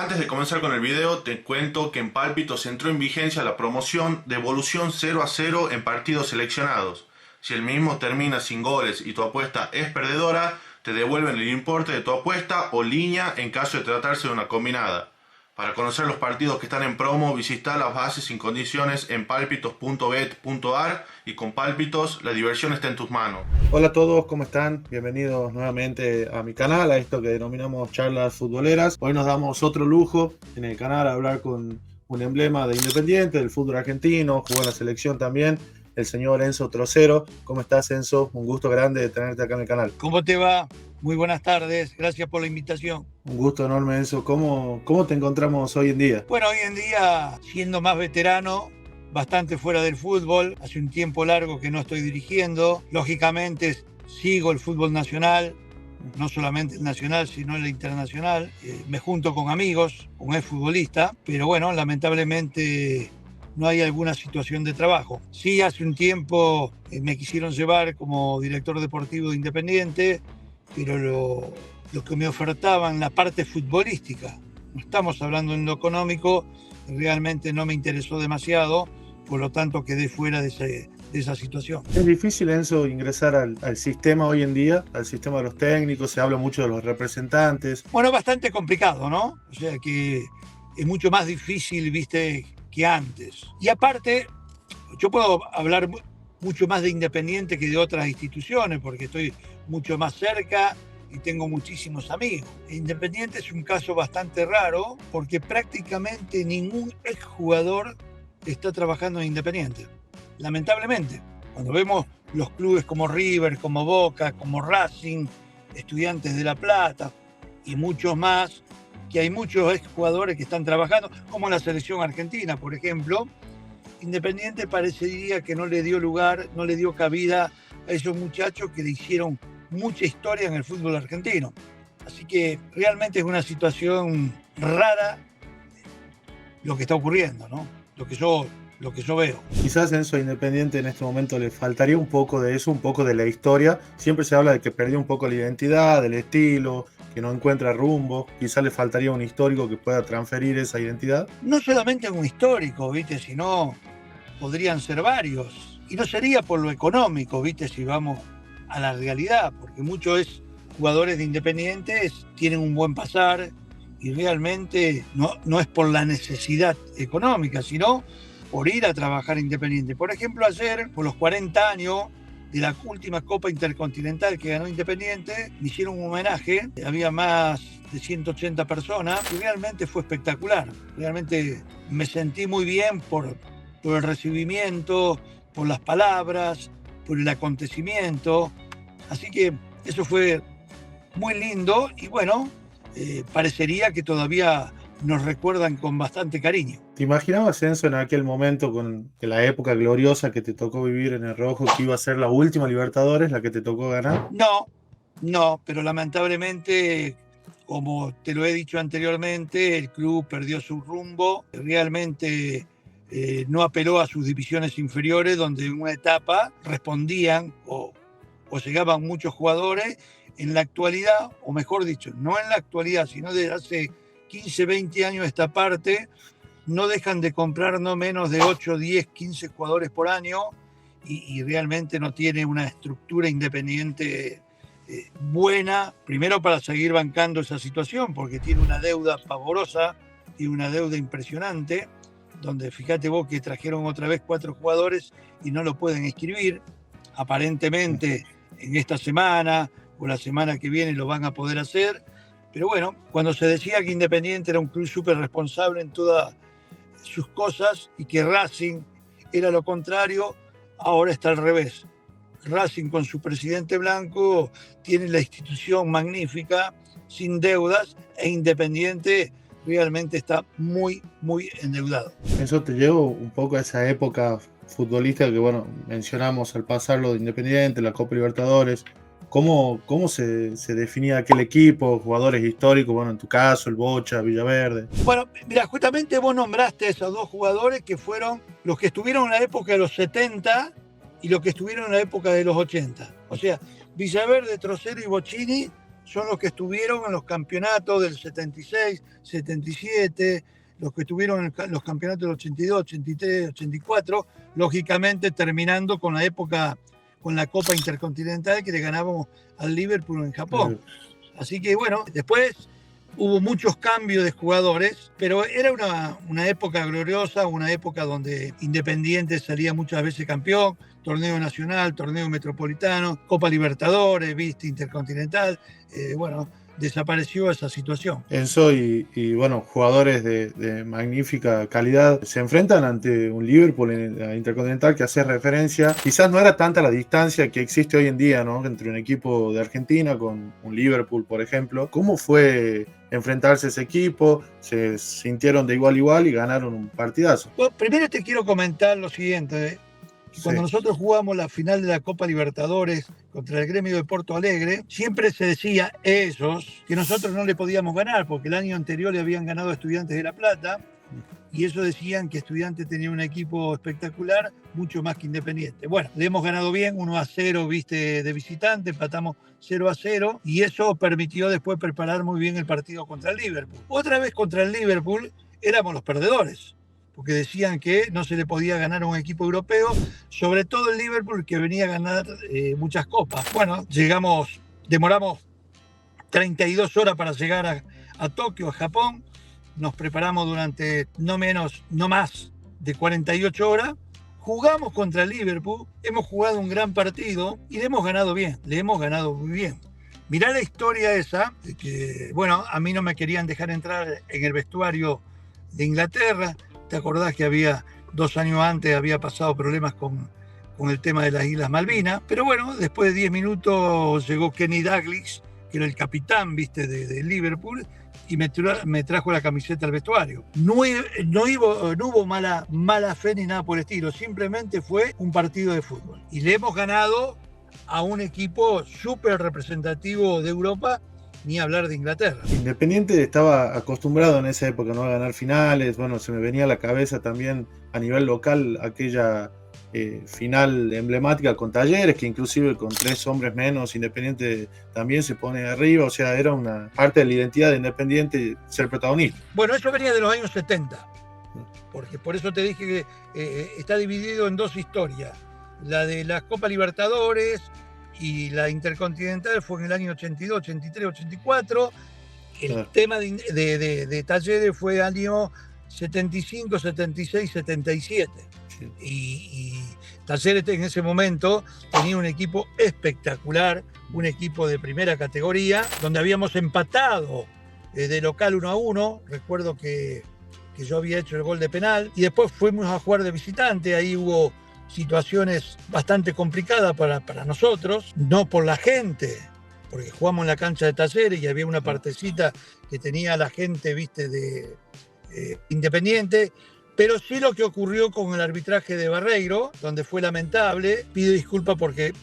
Antes de comenzar con el video, te cuento que en Pálpitos entró en vigencia la promoción devolución 0-0 en partidos seleccionados. Si el mismo termina sin goles y tu apuesta es perdedora, te devuelven el importe de tu apuesta o línea en caso de tratarse de una combinada. Para conocer los partidos que están en promo, visita las bases sin condiciones en palpitos.bet.ar y con Pálpitos la diversión está en tus manos. Hola a todos, ¿cómo están? Bienvenidos nuevamente a mi canal, a esto que denominamos charlas futboleras. Hoy nos damos otro lujo en el canal a hablar con un emblema de Independiente, del fútbol argentino, jugó en la selección también, el señor Enzo Trocero. ¿Cómo estás, Enzo? Un gusto grande de tenerte acá en el canal. ¿Cómo te va? Muy buenas tardes, gracias por la invitación. Un gusto enorme, Enzo. ¿Cómo te encontramos hoy en día? Bueno, hoy en día, siendo más veterano, bastante fuera del fútbol, hace un tiempo largo que no estoy dirigiendo. Lógicamente, sigo el fútbol nacional, no solamente el nacional, sino el internacional. Me junto con amigos, con exfutbolistas, pero bueno, lamentablemente no hay alguna situación de trabajo. Sí, hace un tiempo me quisieron llevar como director deportivo de Independiente, pero lo que me ofertaban, la parte futbolística, no estamos hablando en lo económico, realmente no me interesó demasiado, por lo tanto quedé fuera de esa situación. Es difícil, Enzo, ingresar al sistema hoy en día, al sistema de los técnicos, se habla mucho de los representantes. Bueno, bastante complicado, ¿no? O sea que es mucho más difícil, viste, que antes. Y aparte, yo puedo hablar mucho más de Independiente que de otras instituciones, porque estoy mucho más cerca y tengo muchísimos amigos. Independiente es un caso bastante raro porque prácticamente ningún exjugador está trabajando en Independiente. Lamentablemente, cuando vemos los clubes como River, como Boca, como Racing, Estudiantes de La Plata y muchos más, que hay muchos exjugadores que están trabajando, como la selección argentina, por ejemplo, Independiente parecería que no le dio lugar, no le dio cabida a esos muchachos que le hicieron mucha historia en el fútbol argentino. Así que realmente es una situación rara lo que está ocurriendo, ¿no? Lo que yo veo. Quizás Enzo Independiente en este momento le faltaría un poco de eso, un poco de la historia. Siempre se habla de que perdió un poco la identidad, del estilo, que no encuentra rumbo. Quizás le faltaría un histórico que pueda transferir esa identidad. No solamente un histórico, ¿viste? Sino podrían ser varios. Y no sería por lo económico, ¿viste? Si vamos a la realidad, porque muchos jugadores de Independiente tienen un buen pasar y realmente no es por la necesidad económica, sino por ir a trabajar Independiente. Por ejemplo, ayer, por los 40 años de la última Copa Intercontinental que ganó Independiente, me hicieron un homenaje, había más de 180 personas y realmente fue espectacular. Realmente me sentí muy bien por el recibimiento, por las palabras, por el acontecimiento. Así que eso fue muy lindo y bueno, parecería que todavía nos recuerdan con bastante cariño. ¿Te imaginabas, Enzo, en aquel momento, con la época gloriosa que te tocó vivir en el Rojo, que iba a ser la última Libertadores, la que te tocó ganar? No, pero lamentablemente, como te lo he dicho anteriormente, el club perdió su rumbo, realmente no apeló a sus divisiones inferiores, donde en una etapa respondían o llegaban muchos jugadores. En la actualidad, o mejor dicho, no en la actualidad, sino desde hace 15, 20 años esta parte, no dejan de comprar no menos de 8, 10, 15 jugadores por año y realmente no tiene una estructura Independiente buena, primero para seguir bancando esa situación, porque tiene una deuda pavorosa y una deuda impresionante, donde fíjate vos que trajeron otra vez 4 jugadores y no lo pueden inscribir. Aparentemente en esta semana o la semana que viene lo van a poder hacer. Pero bueno, cuando se decía que Independiente era un club súper responsable en todas sus cosas y que Racing era lo contrario, ahora está al revés. Racing con su presidente Blanco tiene la institución magnífica, sin deudas, e Independiente realmente está muy, muy endeudado. Eso te llevo un poco a esa época futbolística que, bueno, mencionamos al pasarlo de Independiente, la Copa Libertadores. ¿Cómo se definía aquel equipo? Jugadores históricos, bueno, en tu caso, el Bocha, Villaverde. Bueno, mira, justamente vos nombraste a esos 2 jugadores que fueron los que estuvieron en la época de los 70 y los que estuvieron en la época de los 80. O sea, Villaverde, Trocero y Bocchini son los que estuvieron en los campeonatos del 76, 77, los que estuvieron en los campeonatos del 82, 83, 84, lógicamente terminando con la época, con la Copa Intercontinental que le ganábamos al Liverpool en Japón. Así que bueno, después hubo muchos cambios de jugadores, pero era una época gloriosa, una época donde Independiente salía muchas veces campeón, torneo nacional, torneo metropolitano, Copa Libertadores, viste, Intercontinental, bueno, desapareció esa situación. Enzo y bueno, jugadores de magnífica calidad se enfrentan ante un Liverpool en la Intercontinental que hace referencia. Quizás no era tanta la distancia que existe hoy en día, ¿no?, entre un equipo de Argentina con un Liverpool, por ejemplo. ¿Cómo fue enfrentarse a ese equipo? ¿Se sintieron de igual a igual y ganaron un partidazo? Bueno, primero te quiero comentar lo siguiente. Cuando nosotros jugamos la final de la Copa Libertadores contra el Gremio de Porto Alegre, siempre se decía que nosotros no le podíamos ganar porque el año anterior le habían ganado a Estudiantes de La Plata y eso decían que Estudiantes tenía un equipo espectacular, mucho más que Independiente. Bueno, le hemos ganado bien, 1-0, viste, de visitante, empatamos 0-0 y eso permitió después preparar muy bien el partido contra el Liverpool. Otra vez contra el Liverpool éramos los perdedores, porque decían que no se le podía ganar a un equipo europeo, sobre todo el Liverpool, que venía a ganar muchas copas. Bueno, demoramos 32 horas para llegar a Tokio, a Japón, nos preparamos durante no más de 48 horas, jugamos contra el Liverpool, hemos jugado un gran partido y le hemos ganado muy bien. Mirá la historia esa, de que, bueno, a mí no me querían dejar entrar en el vestuario de Inglaterra. ¿Te acordás que 2 años antes había pasado problemas con el tema de las Islas Malvinas? Pero bueno, después de 10 minutos llegó Kenny Dalglish, que era el capitán, viste, de Liverpool, y me trajo la camiseta al vestuario. No hubo mala fe ni nada por el estilo, simplemente fue un partido de fútbol. Y le hemos ganado a un equipo súper representativo de Europa, ni hablar de Inglaterra. Independiente estaba acostumbrado en esa época, ¿no?, a ganar finales. Bueno, se me venía a la cabeza también a nivel local aquella final emblemática con Talleres, que inclusive con 3 hombres menos Independiente también se pone arriba. O sea, era una parte de la identidad de Independiente ser protagonista. Bueno, eso venía de los años 70, porque por eso te dije que está dividido en 2 historias. La de la Copa Libertadores y la Intercontinental fue en el año 82, 83, 84. El tema de Talleres fue año 75, 76, 77. Sí. Y Talleres en ese momento tenía un equipo espectacular, un equipo de primera categoría, donde habíamos empatado de local 1-1. Recuerdo que yo había hecho el gol de penal y después fuimos a jugar de visitante. Ahí hubo situaciones bastante complicadas para nosotros, no por la gente, porque jugamos en la cancha de Talleres y había una partecita que tenía la gente, viste, de Independiente, pero sí lo que ocurrió con el arbitraje de Barreiro, donde fue lamentable. Pido disculpas porque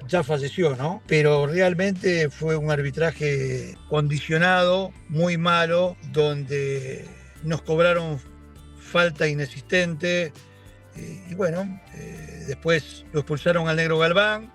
ya falleció, ¿no? Pero realmente fue un arbitraje condicionado, muy malo, donde nos cobraron falta inexistente. Y bueno, después lo expulsaron al Negro Galván,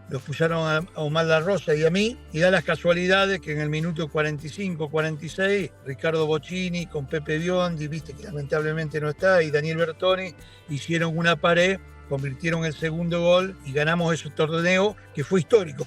lo expulsaron a Omar La Rosa y a mí, y da las casualidades que en el minuto 45, 46, Ricardo Bocchini con Pepe Biondi, viste que lamentablemente no está, y Daniel Bertoni hicieron una pared, convirtieron el segundo gol y ganamos ese torneo que fue histórico.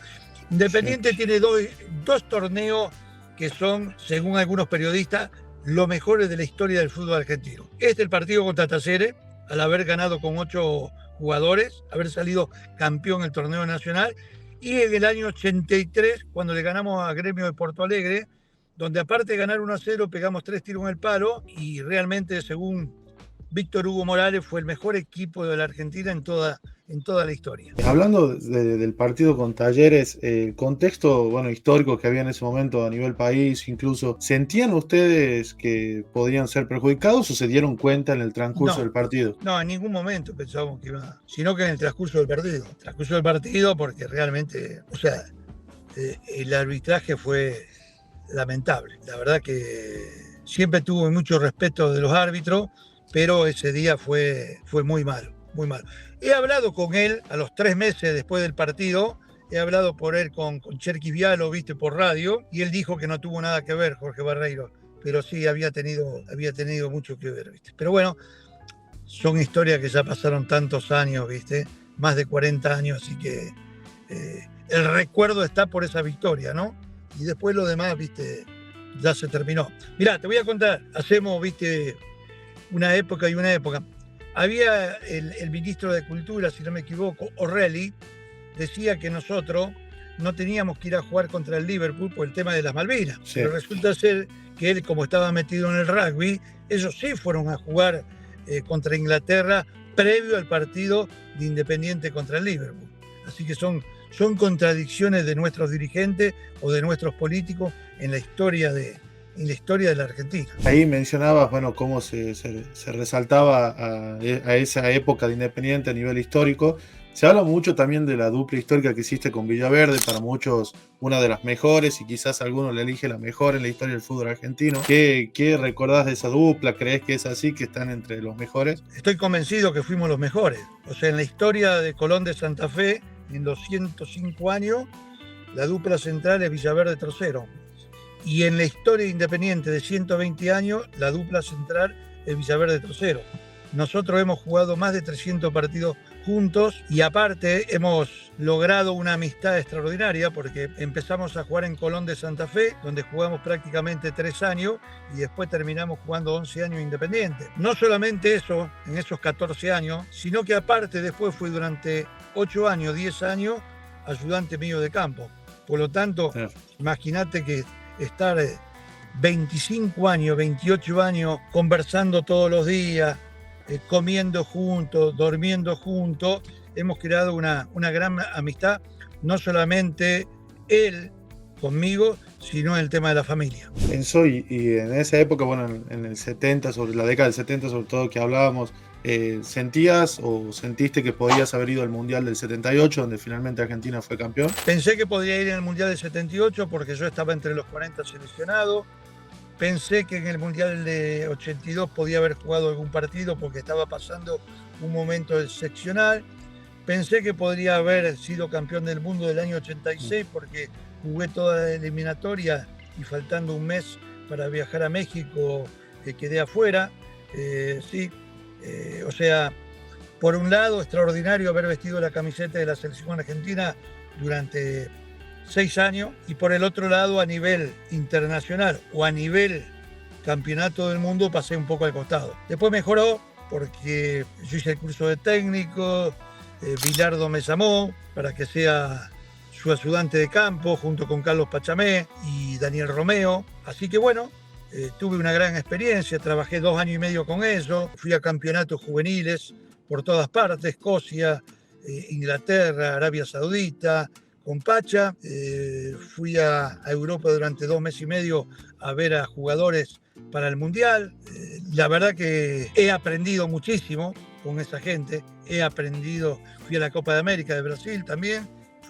Independiente tiene dos torneos que son, según algunos periodistas, los mejores de la historia del fútbol argentino. El partido contra Talleres, al haber ganado con 8 jugadores, haber salido campeón en el torneo nacional, y en el año 83, cuando le ganamos a Gremio de Porto Alegre, donde aparte de ganar 1-0, pegamos 3 tiros en el palo, y realmente, según Víctor Hugo Morales, fue el mejor equipo de la Argentina en toda la historia. Hablando del partido con Talleres, el contexto histórico que había en ese momento a nivel país, incluso, ¿sentían ustedes que podían ser perjudicados o se dieron cuenta en el transcurso del partido? No, en ningún momento pensábamos que iba, sino que en el transcurso del partido. El transcurso del partido, porque realmente, el arbitraje fue lamentable. La verdad que siempre tuve mucho respeto de los árbitros, pero ese día fue muy malo, muy malo. He hablado con él a los 3 meses después del partido he hablado por él con Cherkis Vialo, viste, por radio, y él dijo que no tuvo nada que ver Jorge Barreiro, pero sí había tenido mucho que ver, viste. Pero bueno, son historias que ya pasaron tantos años, viste, más de 40 años, así que el recuerdo está por esa victoria, ¿no? Y después lo demás, viste, ya se terminó. Mirá, te voy a contar, hacemos, viste, una época y una época. Había el ministro de Cultura, si no me equivoco, O'Reilly, decía que nosotros no teníamos que ir a jugar contra el Liverpool por el tema de las Malvinas. Sí. Pero resulta ser que él, como estaba metido en el rugby, ellos sí fueron a jugar contra Inglaterra previo al partido de Independiente contra el Liverpool. Así que son contradicciones de nuestros dirigentes o de nuestros políticos en la historia de la Argentina. Ahí mencionabas, bueno, cómo se resaltaba a esa época de Independiente a nivel histórico. Se habla mucho también de la dupla histórica que hiciste con Villaverde, para muchos una de las mejores y quizás algunos le elige la mejor en la historia del fútbol argentino. ¿Qué recordás de esa dupla? ¿Crees que es así, que están entre los mejores? Estoy convencido que fuimos los mejores. O sea, en la historia de Colón de Santa Fe, en los 105 años, la dupla central es Villaverde-Trocero. Y en la historia Independiente de 120 años, la dupla central es Villaverde-Trocero. Nosotros hemos jugado más de 300 partidos juntos y aparte hemos logrado una amistad extraordinaria porque empezamos a jugar en Colón de Santa Fe, donde jugamos prácticamente 3 años y después terminamos jugando 11 años Independiente. No solamente eso, en esos 14 años, sino que aparte después fui durante 8 años, 10 años, ayudante mío de campo. Por lo tanto, imagínate que estar 25 años, 28 años conversando todos los días, comiendo juntos, durmiendo juntos, hemos creado una gran amistad, no solamente él conmigo, sino en el tema de la familia. Enzo, y en esa época, bueno, en el 70, sobre la década del 70 sobre todo que hablábamos, ¿sentías o sentiste que podías haber ido al Mundial del 78, donde finalmente Argentina fue campeón? Pensé que podía ir en el Mundial del 78 porque yo estaba entre los 40 seleccionados. Pensé que en el Mundial de 82 podía haber jugado algún partido porque estaba pasando un momento excepcional. Pensé que podría haber sido campeón del mundo del año 86 porque jugué toda la eliminatoria y faltando un mes para viajar a México quedé afuera. O sea, por un lado, extraordinario haber vestido la camiseta de la selección argentina durante 6 años, y por el otro lado, a nivel internacional o a nivel campeonato del mundo, pasé un poco al costado. Después mejoró porque yo hice el curso de técnico, Bilardo me llamó para que sea su ayudante de campo junto con Carlos Pachamé y Daniel Romeo. Así que bueno, tuve una gran experiencia, trabajé 2 años y medio con ellos, fui a campeonatos juveniles por todas partes, Escocia, Inglaterra, Arabia Saudita, con Pacha. Fui a Europa durante 2 meses y medio a ver a jugadores para el Mundial. La verdad que he aprendido muchísimo con esa gente, fui a la Copa de América de Brasil también,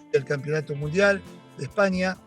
fui al Campeonato Mundial de España,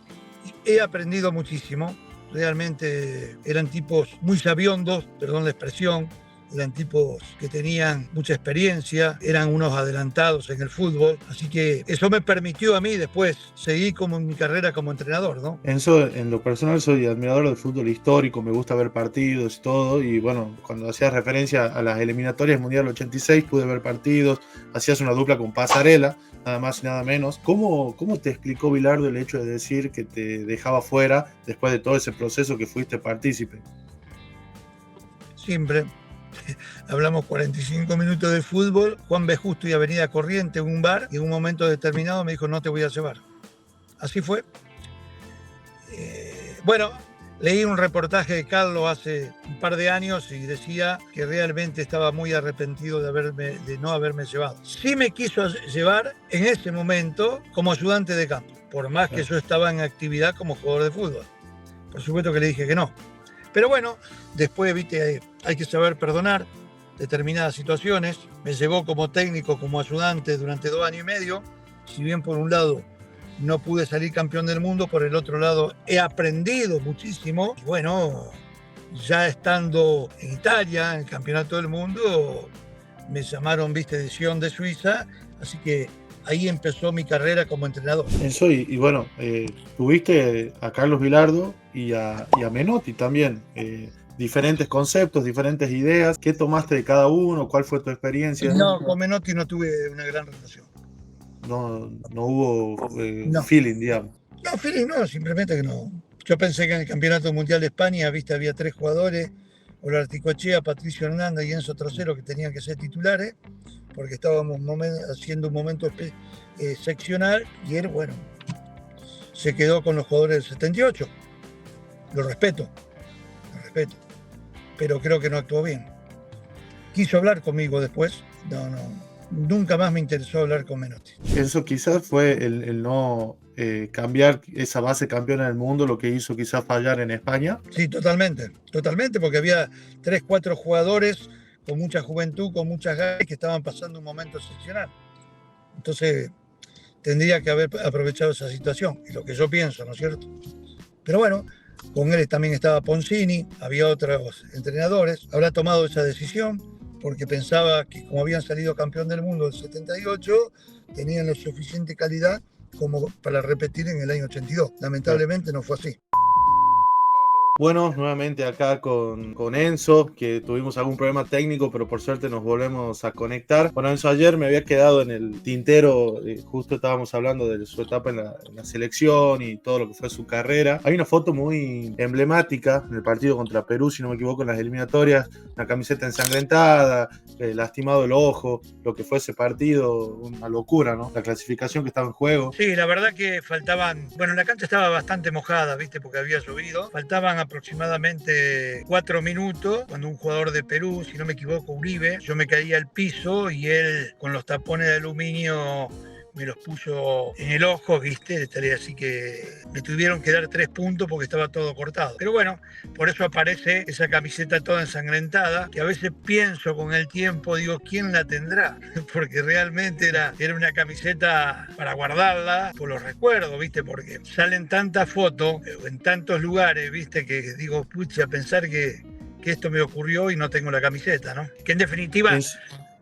y he aprendido muchísimo. Realmente eran tipos muy sabiondos, perdón la expresión, eran tipos que tenían mucha experiencia, eran unos adelantados en el fútbol, así que eso me permitió a mí después seguir como mi carrera como entrenador, ¿no? Enzo, en lo personal soy admirador del fútbol histórico, me gusta ver partidos y todo, y bueno, cuando hacías referencia a las eliminatorias Mundial 86 pude ver partidos, hacías una dupla con Pasarela, nada más y nada menos. ¿Cómo te explicó Bilardo el hecho de decir que te dejaba fuera después de todo ese proceso que fuiste partícipe? Siempre. Hablamos 45 minutos de fútbol, Juan B. Justo y Avenida Corriente, en un bar, y en un momento determinado me dijo: no te voy a llevar. Así fue. Bueno, leí un reportaje de Carlos hace un par de años y decía que realmente estaba muy arrepentido de no haberme llevado. Sí me quiso llevar en ese momento como ayudante de campo, por más que yo estaba en actividad como jugador de fútbol. Por supuesto que le dije que no. Pero bueno, después, viste, hay que saber perdonar determinadas situaciones. Me llevó como técnico, como ayudante durante 2 años y medio. Si bien por un lado no pude salir campeón del mundo, por el otro lado he aprendido muchísimo. Y bueno, ya estando en Italia, en el campeonato del mundo, me llamaron, viste, de Sion de Suiza. Así que ahí empezó mi carrera como entrenador. Eso y bueno, tuviste a Carlos Vilardo y a Menotti también. Diferentes conceptos, diferentes ideas. ¿Qué tomaste de cada uno? ¿Cuál fue tu experiencia? No, con Menotti no tuve una gran relación. No hubo No. feeling, digamos. No, feeling no, simplemente que no. Yo pensé que en el Campeonato Mundial de España, viste, había 3 jugadores, Olarticochea, Patricio Hernández y Enzo Trocero, que tenían que ser titulares, porque estábamos haciendo un momento seccional, y él, bueno, se quedó con los jugadores del 78. Lo respeto, pero creo que no actuó bien. Quiso hablar conmigo después, nunca más me interesó hablar con Menotti. Eso quizás fue el no cambiar esa base campeona del mundo, lo que hizo quizás fallar en España. Sí, totalmente, porque había 3, 4 jugadores con mucha juventud, con muchas ganas, que estaban pasando un momento excepcional. Entonces, tendría que haber aprovechado esa situación, y lo que yo pienso, ¿no es cierto? Pero bueno, con él también estaba Poncini, había otros entrenadores, habrá tomado esa decisión porque pensaba que como habían salido campeón del mundo del 78, tenían la suficiente calidad como para repetir en el año 82. Lamentablemente no fue así. Bueno, nuevamente acá con Enzo, que tuvimos algún problema técnico, pero por suerte nos volvemos a conectar. Bueno, Enzo, ayer me había quedado en el tintero, justo estábamos hablando de su etapa en la selección y todo lo que fue su carrera. Hay una foto muy emblemática en el partido contra Perú, si no me equivoco, en las eliminatorias, una camiseta ensangrentada, lastimado el ojo, lo que fue ese partido, una locura, ¿no? La clasificación que estaba en juego. Sí, la verdad que faltaban, bueno, la cancha estaba bastante mojada, viste, porque había llovido, faltaban aproximadamente 4 minutos, cuando un jugador de Perú, si no me equivoco, Uribe, yo me caía al piso y él con los tapones de aluminio me los puso en el ojo, viste, así que me tuvieron que dar 3 puntos porque estaba todo cortado. Pero bueno, por eso aparece esa camiseta toda ensangrentada, que a veces pienso con el tiempo, digo, ¿quién la tendrá? Porque realmente era una camiseta para guardarla, por los recuerdos, viste, porque salen tantas fotos en tantos lugares, viste, que digo, pucha, pensar que esto me ocurrió y no tengo la camiseta, ¿no? Que en definitiva...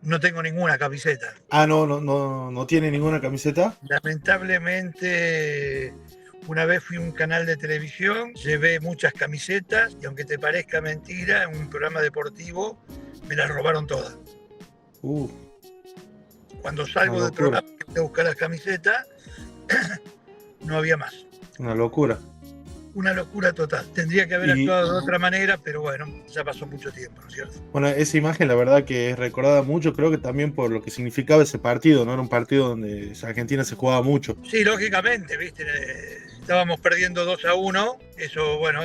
No tengo ninguna camiseta. Ah, no tiene ninguna camiseta. Lamentablemente, una vez fui a un canal de televisión, llevé muchas camisetas y aunque te parezca mentira, en un programa deportivo me las robaron todas. Cuando salgo del programa a buscar las camisetas, no había más. Una locura. Una locura total. Tendría que haber actuado de otra manera, pero bueno, ya pasó mucho tiempo, ¿no es cierto? Bueno, esa imagen la verdad que es recordada mucho, creo que también por lo que significaba ese partido, ¿no? Era un partido donde Argentina se jugaba mucho. Sí, lógicamente, viste, estábamos perdiendo 2-1, eso, bueno,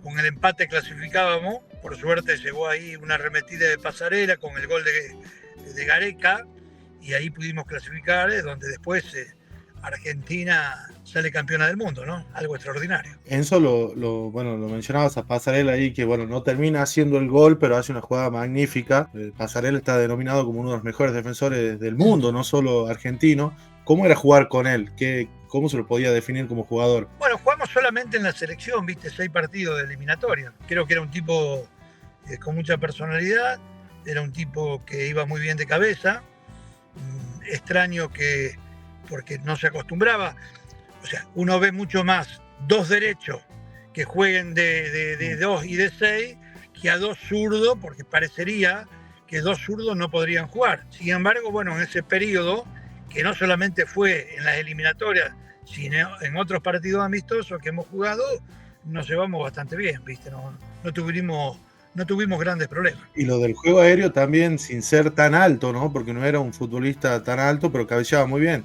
con el empate clasificábamos, por suerte llegó ahí una arremetida de Pasarela con el gol de Gareca, y ahí pudimos clasificar, donde después... Argentina sale campeona del mundo, ¿no? Algo extraordinario. Enzo lo mencionabas a Pasarela ahí, que bueno, no termina haciendo el gol, pero hace una jugada magnífica. Pasarela está denominado como uno de los mejores defensores del mundo, no solo argentino. ¿Cómo era jugar con él? ¿Cómo se lo podía definir como jugador? Bueno, jugamos solamente en la selección, viste, 6 partidos de eliminatoria. Creo que era un tipo con mucha personalidad, era un tipo que iba muy bien de cabeza, extraño porque no se acostumbraba. O sea, uno ve mucho más 2 derechos que jueguen de 2 y de 6 que a 2 zurdos, porque parecería que 2 zurdos no podrían jugar. Sin embargo, bueno, en ese periodo, que no solamente fue en las eliminatorias, sino en otros partidos amistosos que hemos jugado, nos llevamos bastante bien, ¿viste? No tuvimos grandes problemas. Y lo del juego aéreo también, sin ser tan alto, ¿no? Porque no era un futbolista tan alto, pero cabeceaba muy bien.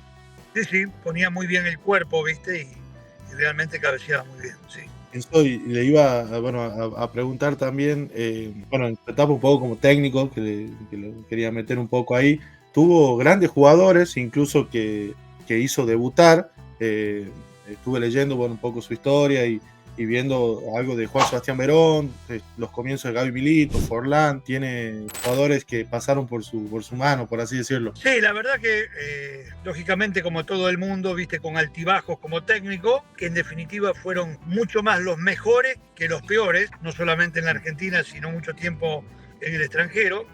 Sí, ponía muy bien el cuerpo, ¿viste? Y realmente cabeceaba muy bien, sí. Eso le iba a preguntar también, en tu etapa un poco como técnico, que lo quería meter un poco ahí, tuvo grandes jugadores, incluso que hizo debutar, estuve leyendo un poco su historia y viendo algo de Juan Sebastián Verón, los comienzos de Gaby Milito, Forlán, tiene jugadores que pasaron por su mano, por así decirlo. Sí, la verdad que lógicamente como todo el mundo, viste, con altibajos como técnico, que en definitiva fueron mucho más los mejores que los peores, no solamente en la Argentina, sino mucho tiempo en el extranjero.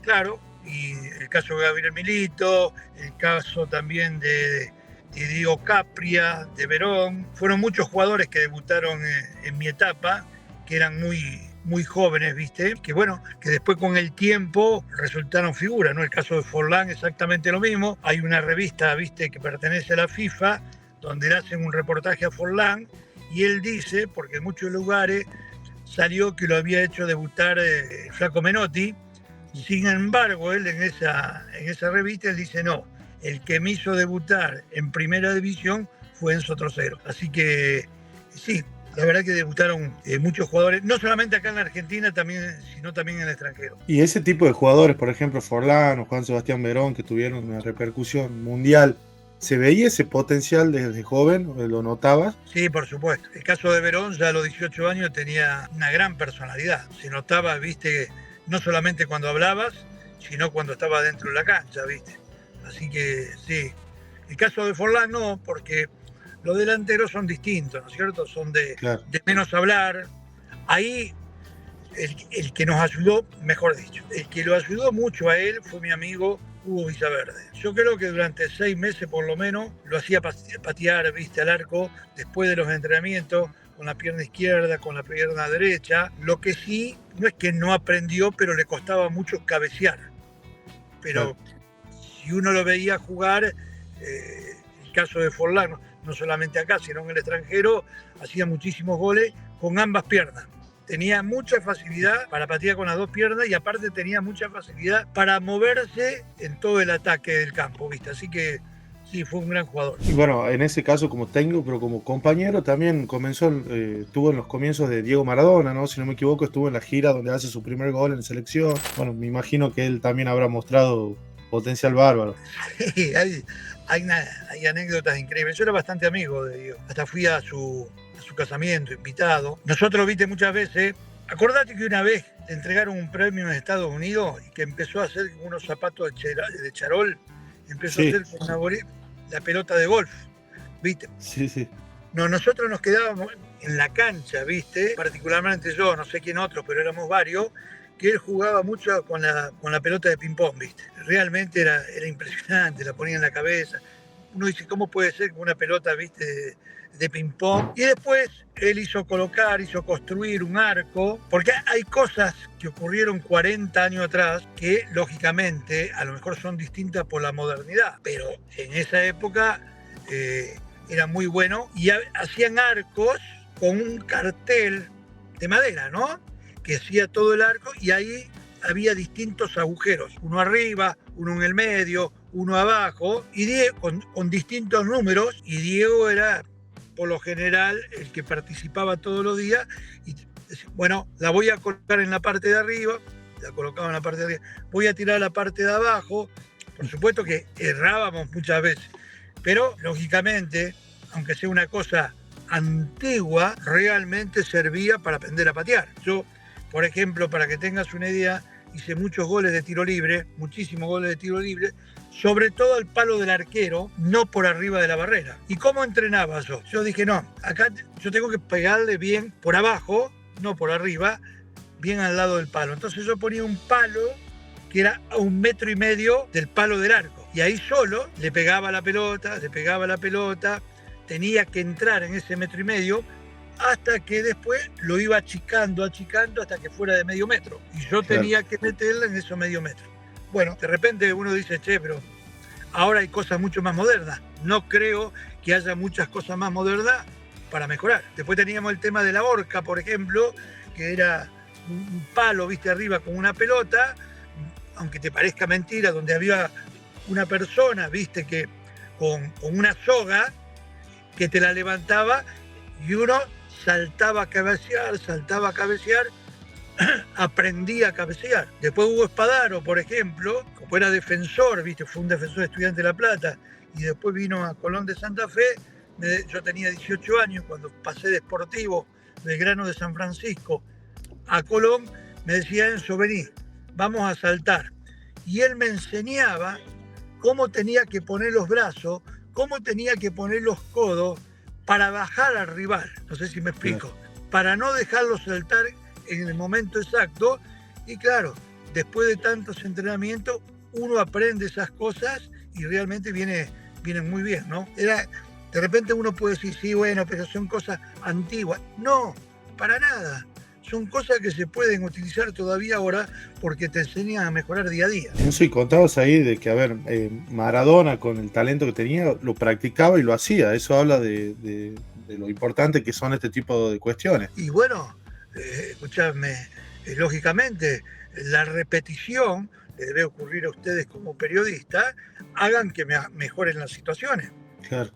Claro, y el caso de Gabriel Milito, el caso también de Diego Capria, de Verón. Fueron muchos jugadores que debutaron en mi etapa, que eran muy jóvenes, ¿viste? Que bueno, que después con el tiempo resultaron figuras, ¿no? El caso de Forlán, exactamente lo mismo. Hay una revista, ¿viste?, que pertenece a la FIFA, donde le hacen un reportaje a Forlán, y él dice, porque en muchos lugares salió que lo había hecho debutar Flaco Menotti. Sin embargo, él en esa revista, él dice, no, el que me hizo debutar en primera división fue Enzo Trocero. Así que sí, la verdad que debutaron muchos jugadores, no solamente acá en la Argentina, sino también en el extranjero. Y ese tipo de jugadores, por ejemplo, Forlán o Juan Sebastián Verón, que tuvieron una repercusión mundial, ¿se veía ese potencial desde joven? ¿Lo notabas? Sí, por supuesto. El caso de Verón, ya a los 18 años tenía una gran personalidad. Se notaba, ¿viste?, no solamente cuando hablabas, sino cuando estaba dentro de la cancha, ¿viste? Así que sí. El caso de Forlán no, porque los delanteros son distintos, ¿no es cierto? Son de menos hablar. Ahí el que nos ayudó, mejor dicho, el que lo ayudó mucho a él fue mi amigo Hugo Villaverde. Yo creo que durante 6 meses por lo menos lo hacía patear, ¿viste?, al arco después de los entrenamientos, con la pierna izquierda, con la pierna derecha. Lo que sí, no es que no aprendió, pero le costaba mucho cabecear. Pero si uno lo veía jugar, el caso de Forlán, no solamente acá, sino en el extranjero, hacía muchísimos goles con ambas piernas. Tenía mucha facilidad para patear con las 2 piernas y aparte tenía mucha facilidad para moverse en todo el ataque del campo, ¿viste? Así que sí, fue un gran jugador. Y bueno, en ese caso como técnico, pero como compañero también estuvo en los comienzos de Diego Maradona, ¿no? Si no me equivoco, estuvo en la gira donde hace su primer gol en selección. Bueno, me imagino que él también habrá mostrado potencial bárbaro. Sí, hay anécdotas increíbles. Yo era bastante amigo de Diego. Hasta fui a su casamiento, invitado. Nosotros, viste, muchas veces... Acordate que una vez le entregaron un premio en Estados Unidos y que empezó a hacer unos zapatos de charol. Empezó a hacer con la pelota de golf, ¿viste? Sí. No, nosotros nos quedábamos en la cancha, ¿viste? Particularmente yo, no sé quién otros, pero éramos varios, que él jugaba mucho con la pelota de ping-pong, ¿viste? Realmente era impresionante, la ponía en la cabeza. Uno dice, ¿cómo puede ser que una pelota, ¿viste?, de ping-pong? Y después él hizo construir un arco, porque hay cosas que ocurrieron 40 años atrás que lógicamente a lo mejor son distintas por la modernidad, pero en esa época era muy bueno y hacían arcos con un cartel de madera, ¿no?, que hacía todo el arco y ahí había distintos agujeros, uno arriba, uno en el medio, uno abajo, y con distintos números, y Diego era por lo general el que participaba todos los días y decía, bueno, la voy a colocar en la parte de arriba, la colocaba en la parte de arriba, voy a tirar la parte de abajo. Por supuesto que errábamos muchas veces, pero lógicamente, aunque sea una cosa antigua, realmente servía para aprender a patear. Yo, por ejemplo, para que tengas una idea, hice muchos goles de tiro libre, muchísimos goles de tiro libre, sobre todo al palo del arquero, no por arriba de la barrera. ¿Y cómo entrenaba yo? Yo dije, no, acá yo tengo que pegarle bien por abajo, no por arriba, bien al lado del palo. Entonces yo ponía un palo que era a 1,5 metros del palo del arco. Y ahí solo le pegaba la pelota, tenía que entrar en ese 1,5 metros, hasta que después lo iba achicando hasta que fuera de 0,5 metro. Y yo tenía que meterla en esos 0,5 metros. Bueno, de repente uno dice, che, pero ahora hay cosas mucho más modernas. No creo que haya muchas cosas más modernas para mejorar. Después teníamos el tema de la horca, por ejemplo, que era un palo, viste, arriba con una pelota, aunque te parezca mentira, donde había una persona, viste, que con una soga que te la levantaba y uno saltaba a cabecear, aprendía a cabecear. Después hubo Espadaro, por ejemplo, como era defensor, ¿viste? Fue un defensor de Estudiantes de La Plata y después vino a Colón de Santa Fe. Yo tenía 18 años cuando pasé de Sportivo Belgrano de San Francisco a Colón. Me decía, Enzo, vení, vamos a saltar. Y él me enseñaba cómo tenía que poner los brazos, cómo tenía que poner los codos para bajar al rival. No sé si me explico. Para no dejarlo saltar en el momento exacto. Y claro, después de tantos entrenamientos, uno aprende esas cosas y realmente vienen muy bien, ¿no? De repente uno puede decir, sí, bueno, pero son cosas antiguas. No, para nada. Son cosas que se pueden utilizar todavía ahora porque te enseñan a mejorar día a día. Eso, y contabas ahí de que, a ver, Maradona con el talento que tenía, lo practicaba y lo hacía. Eso habla de lo importante que son este tipo de cuestiones. Y bueno, escuchadme, lógicamente, la repetición le debe ocurrir a ustedes como periodistas, hagan que mejoren las situaciones. Claro.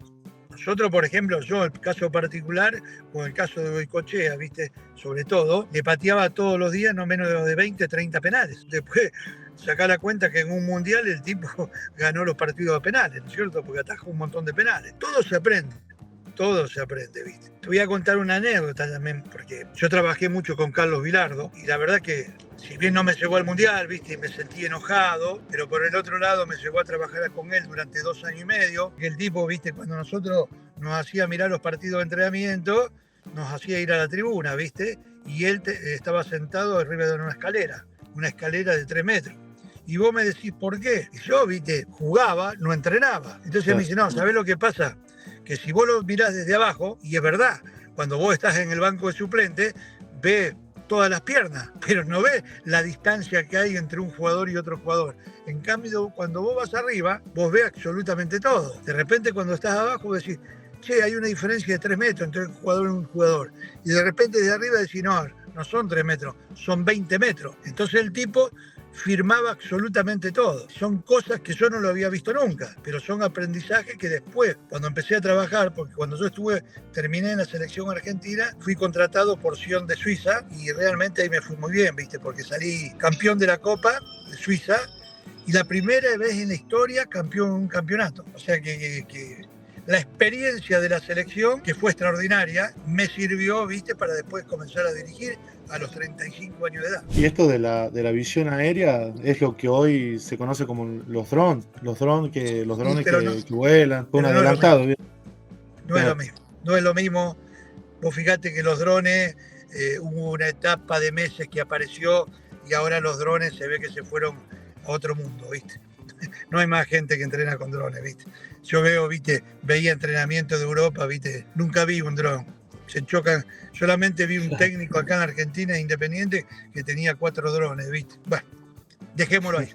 Nosotros, por ejemplo, yo, el caso particular, con el caso de Goicoechea, ¿viste? Sobre todo, le pateaba todos los días no menos de 20, 30 penales. Después, sacar la cuenta que en un mundial el tipo ganó los partidos de penales, ¿no es cierto? Porque atajó un montón de penales. Todo se aprende, ¿viste? Te voy a contar una anécdota también, porque yo trabajé mucho con Carlos Vilardo, y la verdad que, si bien no me llegó al mundial, ¿viste? Y me sentí enojado, pero por el otro lado me llegó a trabajar con él durante 2 años y medio. Y el tipo, ¿viste? Cuando nosotros nos hacía mirar los partidos de entrenamiento, nos hacía ir a la tribuna, ¿viste? Y él estaba sentado arriba de una escalera de 3 metros. Y vos me decís, ¿por qué? Y yo, ¿viste? Jugaba, no entrenaba. Entonces me dice, no, ¿sabés lo que pasa? Que si vos lo mirás desde abajo, y es verdad, cuando vos estás en el banco de suplente, ves todas las piernas, pero no ves la distancia que hay entre un jugador y otro jugador. En cambio, cuando vos vas arriba, vos ves absolutamente todo. De repente, cuando estás abajo, vos decís, che, hay una diferencia de 3 metros entre un jugador y un jugador. Y de repente, de arriba decís, no son 3 metros, son 20 metros. Entonces el tipo firmaba absolutamente todo. Son cosas que yo no lo había visto nunca, pero son aprendizajes que después, cuando empecé a trabajar, porque cuando yo terminé en la selección argentina, fui contratado por Sion de Suiza y realmente ahí me fui muy bien, ¿viste? Porque salí campeón de la Copa de Suiza y la primera vez en la historia campeón en un campeonato. O sea que la experiencia de la selección, que fue extraordinaria, me sirvió, ¿viste? Para después comenzar a dirigir a los 35 años de edad. Y esto de la visión aérea es lo que hoy se conoce como los drones que vuelan, un adelantado. No es lo mismo. Vos fíjate que los drones, hubo una etapa de meses que apareció y ahora los drones se ve que se fueron a otro mundo, ¿viste? No hay más gente que entrena con drones, ¿viste? Yo veía entrenamiento de Europa, ¿viste? Nunca vi un dron. Se chocan. Solamente vi un técnico acá en Argentina, Independiente, que tenía 4 drones, ¿viste? Bueno, dejémoslo ahí.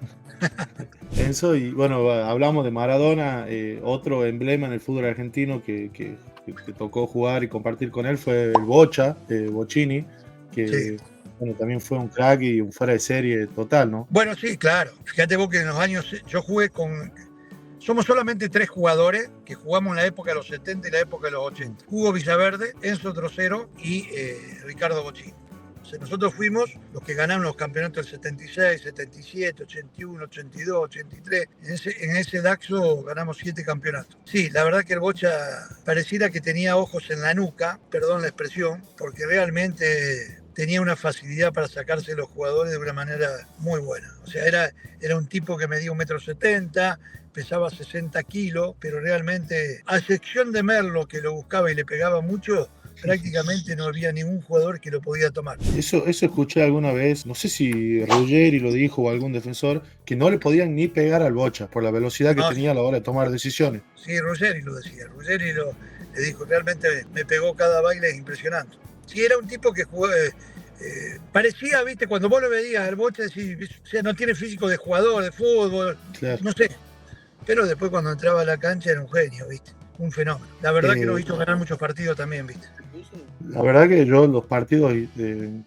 Eso, y bueno, hablamos de Maradona, otro emblema en el fútbol argentino que tocó jugar y compartir con él fue el Bocha, Bocchini, que sí. Bueno, también fue un crack y un fuera de serie total, ¿no? Bueno, sí, claro. Fíjate vos que en los años, yo jugué con... Somos solamente 3 jugadores que jugamos en la época de los 70 y la época de los 80. Hugo Villaverde, Enzo Trocero y Ricardo Bocchini. O sea, nosotros fuimos los que ganaron los campeonatos del 76, 77, 81, 82, 83. En ese Daxo ganamos 7 campeonatos. Sí, la verdad que el Bocha pareciera que tenía ojos en la nuca, perdón la expresión, porque realmente tenía una facilidad para sacarse los jugadores de una manera muy buena. O sea, era un tipo que medía 1,70 m, pesaba 60 kilos, pero realmente, a excepción de Merlo, que lo buscaba y le pegaba mucho, prácticamente no había ningún jugador que lo podía tomar. Eso escuché alguna vez, no sé si Ruggeri lo dijo o algún defensor, que no le podían ni pegar al Bocha por la velocidad que tenía a la hora de tomar decisiones. Sí, Ruggeri lo decía. Ruggeri le dijo, realmente me pegó cada baile impresionante. Sí, era un tipo que jugaba, parecía, viste, cuando vos lo veías al Bocha, decís, o sea, no tiene físico de jugador de fútbol, claro. No sé. Pero después cuando entraba a la cancha era un genio, viste, un fenómeno. La verdad que nos hizo ganar muchos partidos también, viste. La verdad que yo los partidos,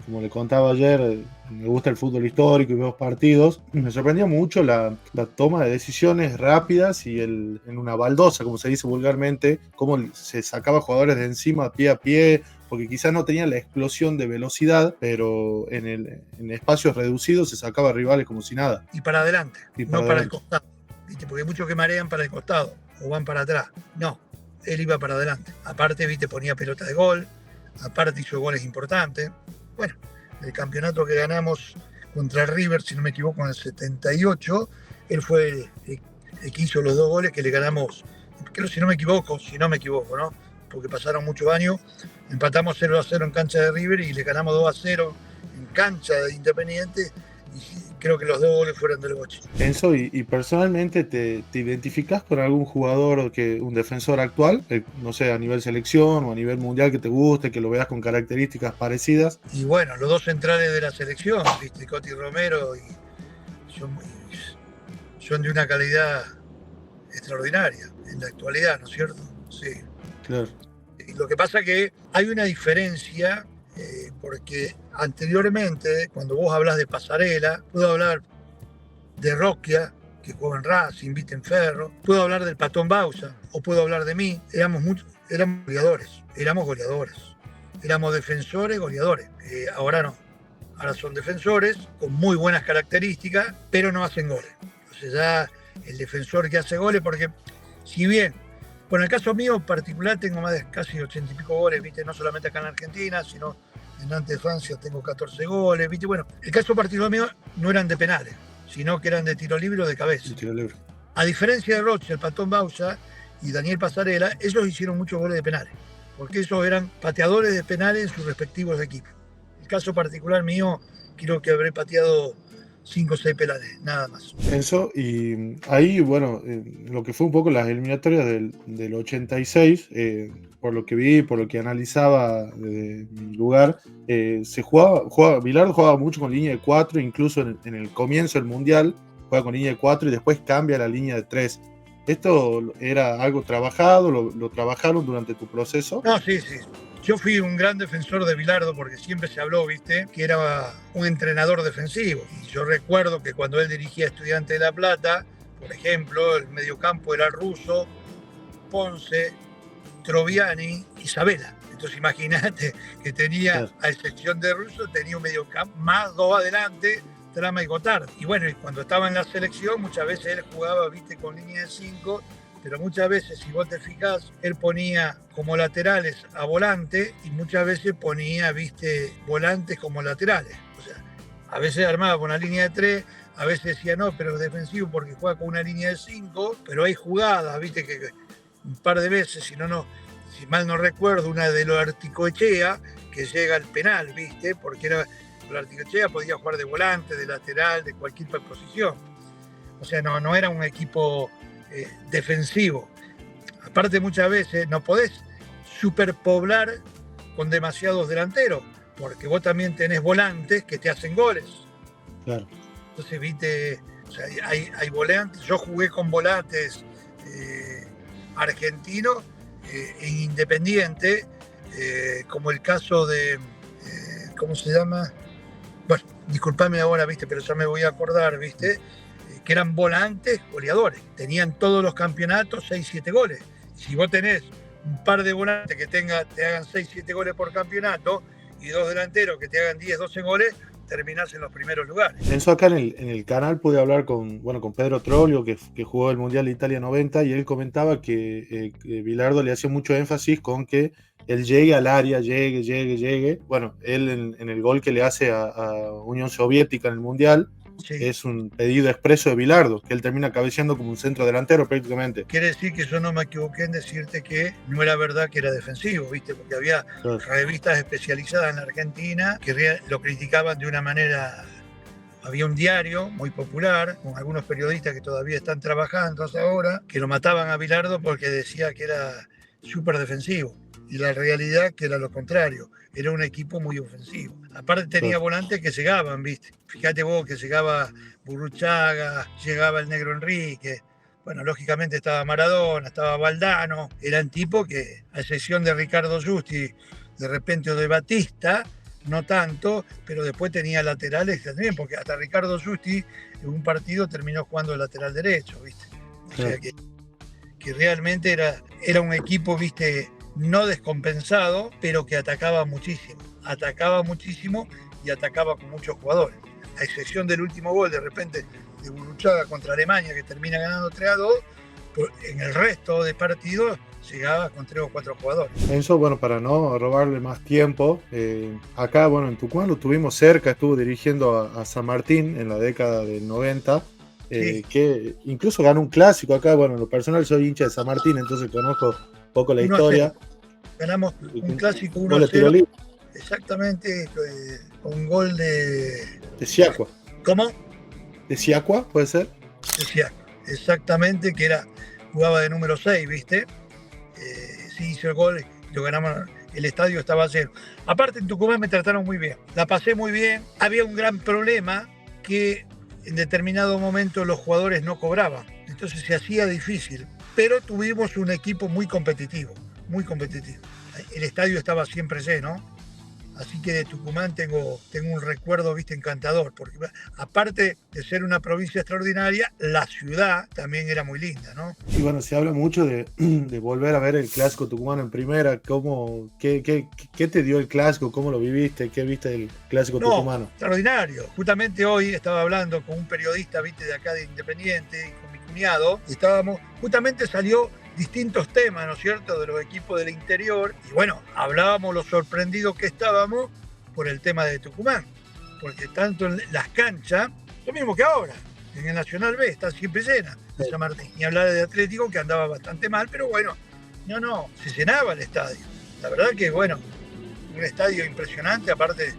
como le contaba ayer, me gusta el fútbol histórico y veo partidos, me sorprendía mucho la toma de decisiones rápidas y en una baldosa, como se dice vulgarmente, cómo se sacaba jugadores de encima pie a pie, porque quizás no tenían la explosión de velocidad, pero en espacios reducidos se sacaba rivales como si nada. Y para adelante, no para el costado, ¿viste? Porque hay muchos que marean para el costado o van para atrás. No, él iba para adelante. Aparte, viste, ponía pelota de gol, aparte hizo goles importantes. Bueno, el campeonato que ganamos contra River, si no me equivoco, en el 78, él fue el que hizo los 2 goles que le ganamos, creo si no me equivoco, ¿no? Porque pasaron muchos años, empatamos 0-0 en cancha de River y le ganamos 2-0 en cancha de Independiente y creo que los 2 goles fueron del Boche. Enzo, y personalmente te identificás con algún jugador un defensor actual, no sé, a nivel selección o a nivel mundial que te guste, que lo veas con características parecidas? Y bueno, los 2 centrales de la selección, ¿viste? Coti Romero, y son de una calidad extraordinaria en la actualidad, ¿no es cierto? Sí. Claro. Y lo que pasa que hay una diferencia, porque anteriormente, cuando vos hablas de Pasarela, puedo hablar de Roquia, que jugaba en Racing, viste, en Ferro, puedo hablar del Patón Bausa, o puedo hablar de mí. Éramos goleadores, éramos defensores, goleadores. Ahora no, ahora son defensores con muy buenas características, pero no hacen goles. Entonces ya el defensor que hace goles, porque si bien, bueno, en el caso mío en particular tengo más de casi 80 y pico goles, viste, no solamente acá en Argentina, sino en Nantes de Francia tengo 14 goles, viste, bueno, el caso particular mío no eran de penales, sino que eran de tiro libre o de cabeza. Sí, tiro libre. A diferencia de Roche, el Patón Bausa y Daniel Pasarela, ellos hicieron muchos goles de penales, porque ellos eran pateadores de penales en sus respectivos equipos. El caso particular mío, creo que habré pateado 5 o 6 penales, nada más. Enzo, y ahí, bueno, lo que fue un poco las eliminatorias del 86, por lo que vi, por lo que analizaba desde mi lugar, Bilardo jugaba mucho con línea de 4, incluso en el comienzo del Mundial, juega con línea de 4 y después cambia a la línea de 3. ¿Esto era algo trabajado? ¿Lo trabajaron durante tu proceso? No, sí. Yo fui un gran defensor de Bilardo porque siempre se habló, viste, que era un entrenador defensivo. Y yo recuerdo que cuando él dirigía a Estudiantes de La Plata, por ejemplo, el mediocampo era Russo, Ponce, Troviani, Isabela. Entonces imagínate que tenía, claro, a excepción de Russo, tenía un mediocampo más 2 adelante, Trama y Gotardi. Y bueno, y cuando estaba en la selección, muchas veces él jugaba, viste, con línea de 5, pero muchas veces, si vos te fijás, él ponía como laterales a volante y muchas veces ponía, viste, volantes como laterales. O sea, a veces armaba con una línea de 3, a veces decía no, pero es defensivo porque juega con una línea de 5, pero hay jugadas, viste, que un par de veces, si mal no recuerdo, una de los Articoechea, que llega al penal, viste, porque era el Articoechea podía jugar de volante, de lateral, de cualquier posición. O sea, no era un equipo defensivo. Aparte, muchas veces no podés superpoblar con demasiados delanteros, porque vos también tenés volantes que te hacen goles. Claro. Entonces, viste, o sea, hay volantes. Yo jugué con volantes argentinos en Independiente, como el caso de, ¿cómo se llama? Bueno, disculpame ahora, viste, pero ya me voy a acordar, viste, que eran volantes goleadores. Tenían todos los campeonatos 6-7 goles. Si vos tenés un par de volantes que te hagan 6-7 goles por campeonato y 2 delanteros que te hagan 10-12 goles, terminás en los primeros lugares. Enzo, acá en el canal pude hablar con Pedro Troglio, que jugó el Mundial de Italia 90, y él comentaba que Bilardo le hacía mucho énfasis con que él llegue al área, llegue. Bueno, él en el gol que le hace a Unión Soviética en el Mundial, sí, es un pedido expreso de Bilardo, que él termina cabeceando como un centro delantero prácticamente. Quiere decir que yo no me equivoqué en decirte que no era verdad que era defensivo, ¿viste? Porque había, claro, revistas especializadas en la Argentina que lo criticaban de una manera. Había un diario muy popular, con algunos periodistas que todavía están trabajando hasta ahora, que lo mataban a Bilardo porque decía que era súper defensivo. Y la realidad que era lo contrario, era un equipo muy ofensivo. Aparte tenía volantes que llegaban, ¿viste? Fíjate vos que llegaba Burruchaga, llegaba el Negro Enrique, bueno, lógicamente estaba Maradona, estaba Valdano, eran tipos que, a excepción de Ricardo Justi, de repente, o de Batista, no tanto, pero después tenía laterales también, porque hasta Ricardo Justi en un partido terminó jugando el lateral derecho, ¿viste? O sea que realmente era un equipo, ¿viste?, no descompensado, pero que atacaba muchísimo y atacaba con muchos jugadores. A excepción del último gol, de repente, de Burruchaga contra Alemania, que termina ganando 3-2, en el resto de partidos llegaba con 3 o 4 jugadores. Enzo, bueno, para no robarle más tiempo, acá, bueno, en Tucumán lo tuvimos cerca, estuvo dirigiendo a San Martín en la década del 90, sí, que incluso ganó un clásico acá. Bueno, en lo personal soy hincha de San Martín, entonces conozco poco la historia. Ganamos un clásico 1-0. Exactamente, con un gol de Siacua. ¿Cómo? ¿De Siacua, puede ser? Decía, exactamente, jugaba de número 6, ¿viste? Sí hizo el gol y lo ganamos, el estadio estaba lleno. Aparte en Tucumán me trataron muy bien, la pasé muy bien. Había un gran problema que en determinado momento los jugadores no cobraban, entonces se hacía difícil, pero tuvimos un equipo muy competitivo, muy competitivo. El estadio estaba siempre lleno, así que de Tucumán tengo un recuerdo, viste, encantador, porque aparte de ser una provincia extraordinaria, la ciudad también era muy linda, ¿no? Y bueno, se habla mucho de volver a ver el clásico tucumano en primera. ¿Qué te dio el clásico? ¿Cómo lo viviste? ¿Qué viste del clásico tucumano? Extraordinario. Justamente hoy estaba hablando con un periodista, viste, de acá de Independiente, y con mi cuñado, y justamente salió distintos temas, ¿no es cierto?, de los equipos del interior, y bueno, hablábamos lo sorprendidos que estábamos por el tema de Tucumán, porque tanto en las canchas, lo mismo que ahora, en el Nacional B, está siempre llena, de San Martín, y hablar de Atlético, que andaba bastante mal, pero bueno, se llenaba el estadio, la verdad que bueno, un estadio impresionante, aparte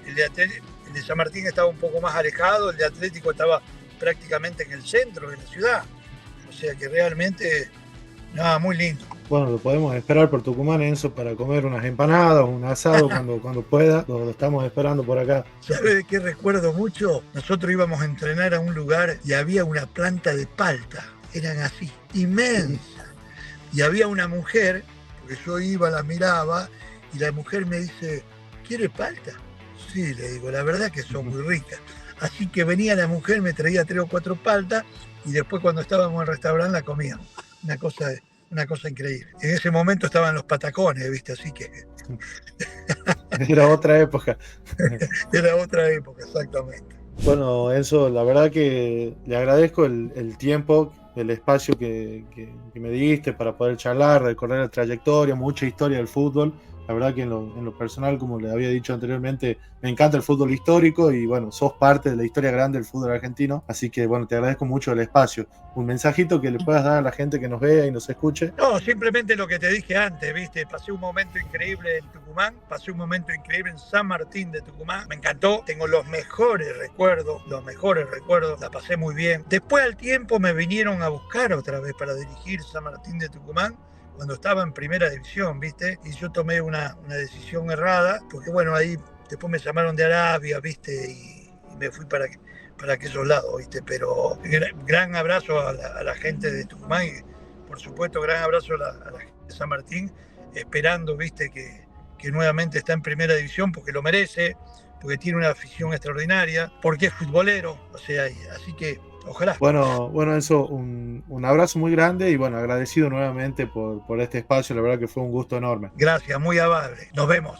el de San Martín estaba un poco más alejado, el de Atlético estaba prácticamente en el centro de la ciudad, o sea que realmente... muy lindo. Bueno, lo podemos esperar por Tucumán, Enzo, para comer unas empanadas, un asado cuando pueda. Lo estamos esperando por acá. ¿Sabe de qué recuerdo mucho? Nosotros íbamos a entrenar a un lugar y había una planta de palta. Eran así, inmensas. Y había una mujer, porque yo iba, la miraba, y la mujer me dice, ¿quiere palta? Sí, le digo, la verdad que son muy ricas. Así que venía la mujer, me traía 3 o 4 paltas, y después cuando estábamos en el restaurante la comíamos. Una cosa increíble. En ese momento estaban los patacones, ¿viste? Así que... Era otra época. Era otra época, exactamente. Bueno, Enzo, la verdad que le agradezco el tiempo, el espacio que me diste para poder charlar, recorrer la trayectoria, mucha historia del fútbol. La verdad que en lo personal, como le había dicho anteriormente, me encanta el fútbol histórico y bueno, sos parte de la historia grande del fútbol argentino, así que bueno, te agradezco mucho el espacio. Un mensajito que le puedas dar a la gente que nos vea y nos escuche. No, simplemente lo que te dije antes, ¿viste? Pasé un momento increíble en Tucumán, pasé un momento increíble en San Martín de Tucumán, me encantó, tengo los mejores recuerdos, la pasé muy bien. Después al tiempo me vinieron a buscar otra vez para dirigir San Martín de Tucumán, cuando estaba en primera división, ¿viste? Y yo tomé una decisión errada, porque bueno, ahí después me llamaron de Arabia, ¿viste? Y me fui para aquellos lados, ¿viste? Pero gran abrazo a la gente de Tucumán y por supuesto gran abrazo a la gente de San Martín, esperando, ¿viste? Que nuevamente está en primera división porque lo merece, porque tiene una afición extraordinaria, porque es futbolero, o sea, así que ojalá. Bueno, Enzo, un abrazo muy grande y bueno, agradecido nuevamente por este espacio, la verdad que fue un gusto enorme. Gracias, muy amable. Nos vemos.